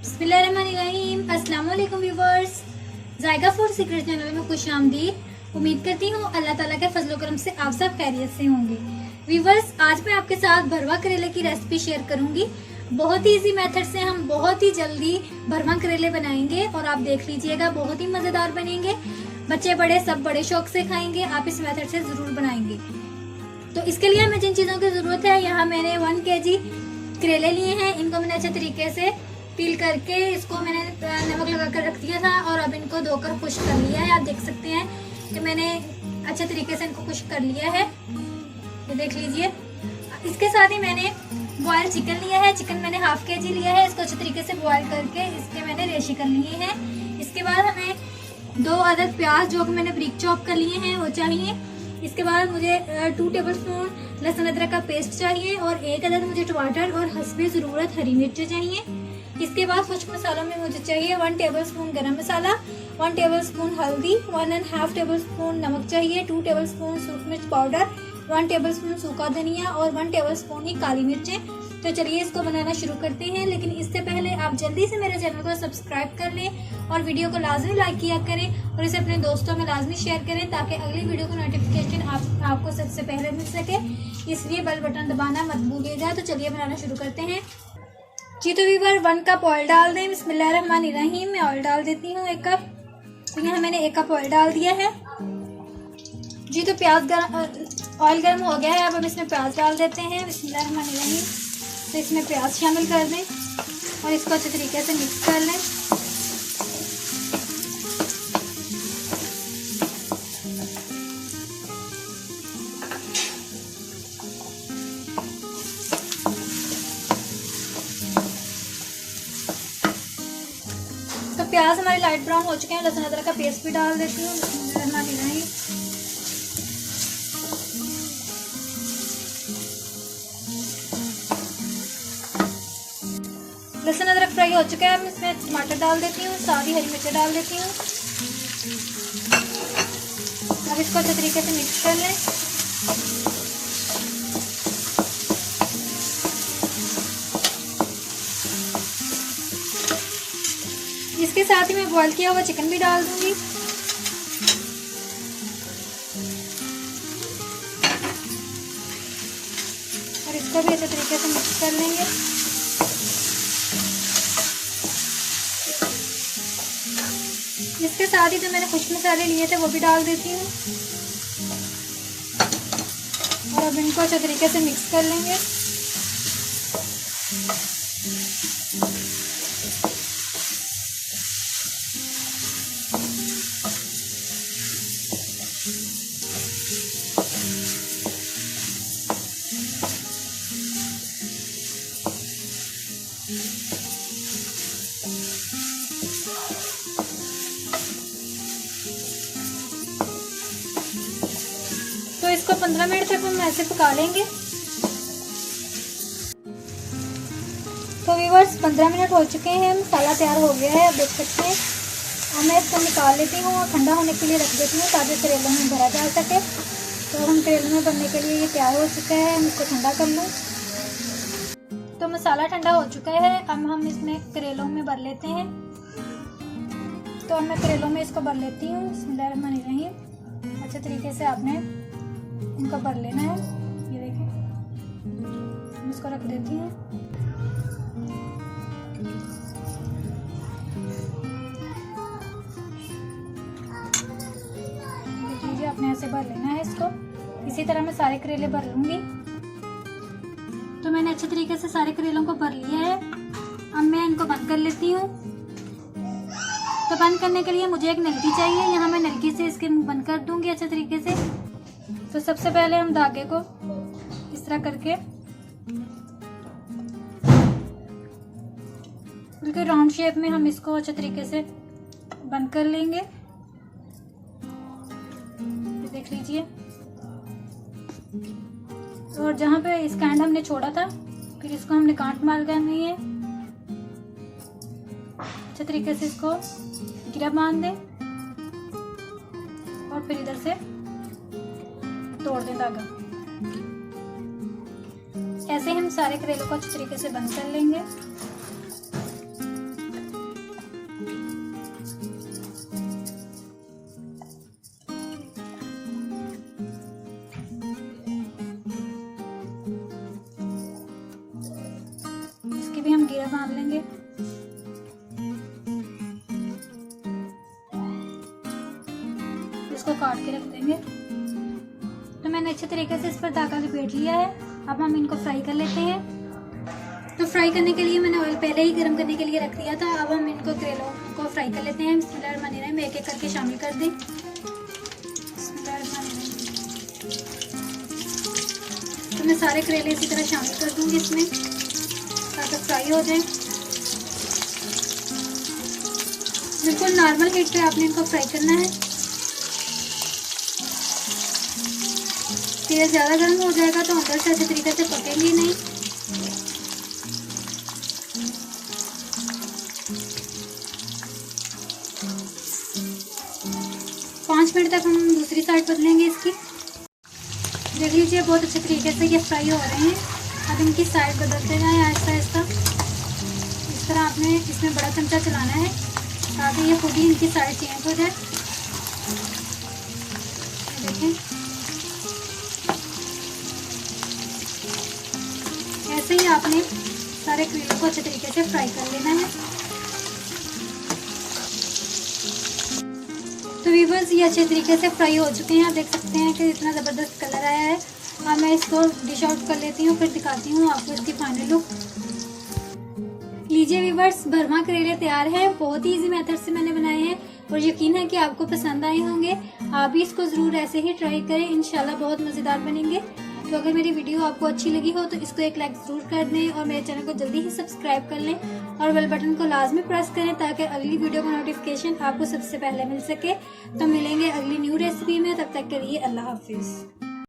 बिस्मिल्लाहिर्रहमानिर्रहीम। अस्सलाम वालेकुम व्यूवर्स, जायका फूड सीक्रेट चैनल में खुश आमदीद। उम्मीद करती हूँ अल्लाह ताला के फजलो करम से आप सब खैरियत से होंगे। व्यूवर्स, आज मैं आपके साथ भरवा करेले की रेसिपी शेयर करूंगी। बहुत ही इजी मेथड से हम बहुत ही जल्दी भरवा करेले बनाएंगे और आप देख लीजिएगा, बहुत ही मजेदार बनेंगे। बच्चे बड़े सब बड़े शौक से खाएंगे। आप इस मेथड से जरूर बनाएंगे। तो इसके लिए हमें जिन चीजों की जरूरत है, यहाँ मैंने 1 kg करेले लिए हैं। इनको मैंने अच्छे तरीके से पील करके इसको मैंने नमक लगा कर रख दिया था और अब इनको धोकर खुश्क कर लिया है। आप देख सकते हैं कि मैंने अच्छे तरीके से इनको खुश्क कर लिया है, ये देख लीजिए। इसके साथ ही मैंने बॉयल चिकन लिया है। चिकन मैंने 1/2 kg लिया है। इसको अच्छे तरीके से बॉयल करके इसके मैंने रेशे कर लिए हैं। इसके बाद हमें 2 अदद प्याज जो कि मैंने ब्रिक चॉप कर लिए हैं वो चाहिए। इसके बाद मुझे 2 टेबलस्पून लहसुन अदरक का पेस्ट चाहिए और 1 अदद मुझे टमाटर और हस्बे ज़रूरत हरी मिर्च चाहिए। इसके बाद खुश्क मसालों में मुझे चाहिए 1 टेबलस्पून गरम मसाला, 1 टेबलस्पून हल्दी, 1.5 टेबलस्पून नमक चाहिए, 2 टेबलस्पून सूख मिर्च पाउडर, 1 टेबलस्पून सूखा धनिया और 1 टेबलस्पून ही काली मिर्चें। तो चलिए इसको बनाना शुरू करते हैं। लेकिन इससे पहले आप जल्दी से मेरे चैनल को सब्सक्राइब कर लें और वीडियो को लाजमी लाइक किया करें और इसे अपने दोस्तों में लाजमी शेयर करें ताकि अगली वीडियो को नोटिफिकेशन आपको सबसे पहले मिल सके। इसलिए बेल बटन दबाना मत भूलिएगा। तो चलिए बनाना शुरू करते हैं जी। तो व्यूअर 1 कप ऑयल डाल दें। बिस्मिल्लाहिर्रहमानिर्रहीम। मैं ऑयल डाल देती हूँ 1 कप। तो यहाँ मैंने 1 कप ऑयल डाल दिया है जी। तो ऑयल गर्म हो गया है। अब हम इसमें प्याज डाल देते हैं। बिस्मिल्लाहिर्रहमानिर्रहीम। तो इसमें प्याज शामिल कर दें और इसको अच्छे तरीके से मिक्स कर लें। तो प्याज हमारे लाइट ब्राउन हो चुके हैं। लहसुन अदरक का पेस्ट भी डाल देती हूँ। बिस्मिल्लाहिर्रहमानिर्रहीम। लहसुन अदरक फ्राई हो चुका है। अब इसमें टमाटर डाल देती हूँ, सारी हरी मिर्चें डाल देती हूँ। अब इसको अच्छे तरीके से मिक्स कर लें। इसके साथ ही मैं बॉईल किया हुआ चिकन भी डाल दूंगी। और इसको भी अच्छे तरीके से मिक्स कर लेंगे। इसके साथ ही जो मैंने खुश्क मसाले लिए थे वो भी डाल देती हूँ और अब इनको अच्छे तरीके से मिक्स कर लेंगे। तो इसको 15 मिनट तक हम ऐसे पका लेंगे। तो व्यूअर्स 15 मिनट हो चुके हैं। मसाला तैयार हो गया है, आप देख सकते हैं। अब मैं इसको निकाल लेती हूँ और ठंडा होने के लिए रख देती हूँ ताकि करेलों में भरा जा सके। तो हम करेलों में भरने के लिए ये तैयार हो चुका है। हम इसको ठंडा कर लूँ। तो मसाला ठंडा हो चुका है। अब हम इसमें करेलों में भर लेते हैं। तो अब मैं करेलों में इसको भर लेती हूँ। बिस्मिल्लाहिर्रहमानिर्रहीम। अच्छे तरीके से आपने इनको भर लेना है। ये देखिए, मैं इसको रख देती हूँ। देखिए, आपने ऐसे भर लेना है इसको। इसी तरह मैं सारे करेले भर लूंगी। तो मैंने अच्छे तरीके से सारे करेलों को भर लिया है। अब मैं इनको बंद कर लेती हूँ। तो बंद करने के लिए मुझे एक नलकी चाहिए। यहाँ मैं नलकी से इसके मुंह बंद कर दूंगी अच्छे तरीके से। तो सबसे पहले हम धागे को इस तरह करके बिल्कुल राउंड शेप में हम इसको अच्छे तरीके से बंद कर लेंगे। देख लीजिए। और जहाँ पे इसका एंड हमने छोड़ा था, फिर इसको हमने गांठ मार करनी है। अच्छे तरीके से इसको गिरा बांध दें और फिर इधर से तोड़ दें धागा। ऐसे हम सारे करेलों को अच्छे तरीके से बंद कर लेंगे। बांध लेंगे। इसको काट के रख देंगे। तो मैंने अच्छे तरीके से इस पर धागा लपेट लिया है। अब हम इनको फ्राई कर लेते हैं। तो फ्राई करने के लिए मैंने ऑयल पहले ही गर्म करने के लिए रख दिया था। अब हम इनको करेलों को फ्राई कर लेते हैं। बिस्मिल्लाहिर्रहमानिर्रहीम। एक एक करके शामिल कर दें। तो मैं सारे करेले इसी तरह शामिल कर दूंगी इसमें ताकि फ्राई हो जाए। बिल्कुल नॉर्मल हीट पे आपने इनको फ्राई करना है। तेल ज़्यादा गर्म हो जाएगा तो अंदर से अच्छे तरीके से पकेंगे नहीं। पाँच मिनट तक हम दूसरी साइड बदलेंगे इसकी। देख लीजिए बहुत अच्छे तरीके से ये फ्राई हो रहे हैं। अब इनकी साइड बदलते जाएं आहिस्ता आहिस्ता। इस तरह आपने इसमें बड़ा चमचा चलाना है ताकि ये खुद ही इनकी साइड चेंज हो जाए। देखें ऐसे ही आपने सारे करेलों को अच्छे तरीके से फ्राई कर लेना है। तो व्यूअर्स ये अच्छे तरीके से फ्राई हो चुके हैं। आप देख सकते हैं कि इतना ज़बरदस्त कलर आया है। अब मैं इसको डिश आउट कर लेती हूँ, फिर दिखाती हूँ आपको इसकी फाइनल लुक। लीजिए व्यूअर्स, भरमा करेले तैयार है। बहुत ही इजी मेथड से मैंने बनाए हैं और यकीन है कि आपको पसंद आए होंगे। आप भी इसको ज़रूर ऐसे ही ट्राई करें, इंशाल्लाह बहुत मज़ेदार बनेंगे। तो अगर मेरी वीडियो आपको अच्छी लगी हो तो इसको एक लाइक ज़रूर कर दें और मेरे चैनल को जल्दी ही सब्सक्राइब कर लें और बेल बटन को लाजमी प्रेस करें ताकि अगली वीडियो का नोटिफिकेशन आपको सबसे पहले मिल सके। तो मिलेंगे अगली न्यू रेसिपी में, तब तक के लिए अल्लाह हाफिज़।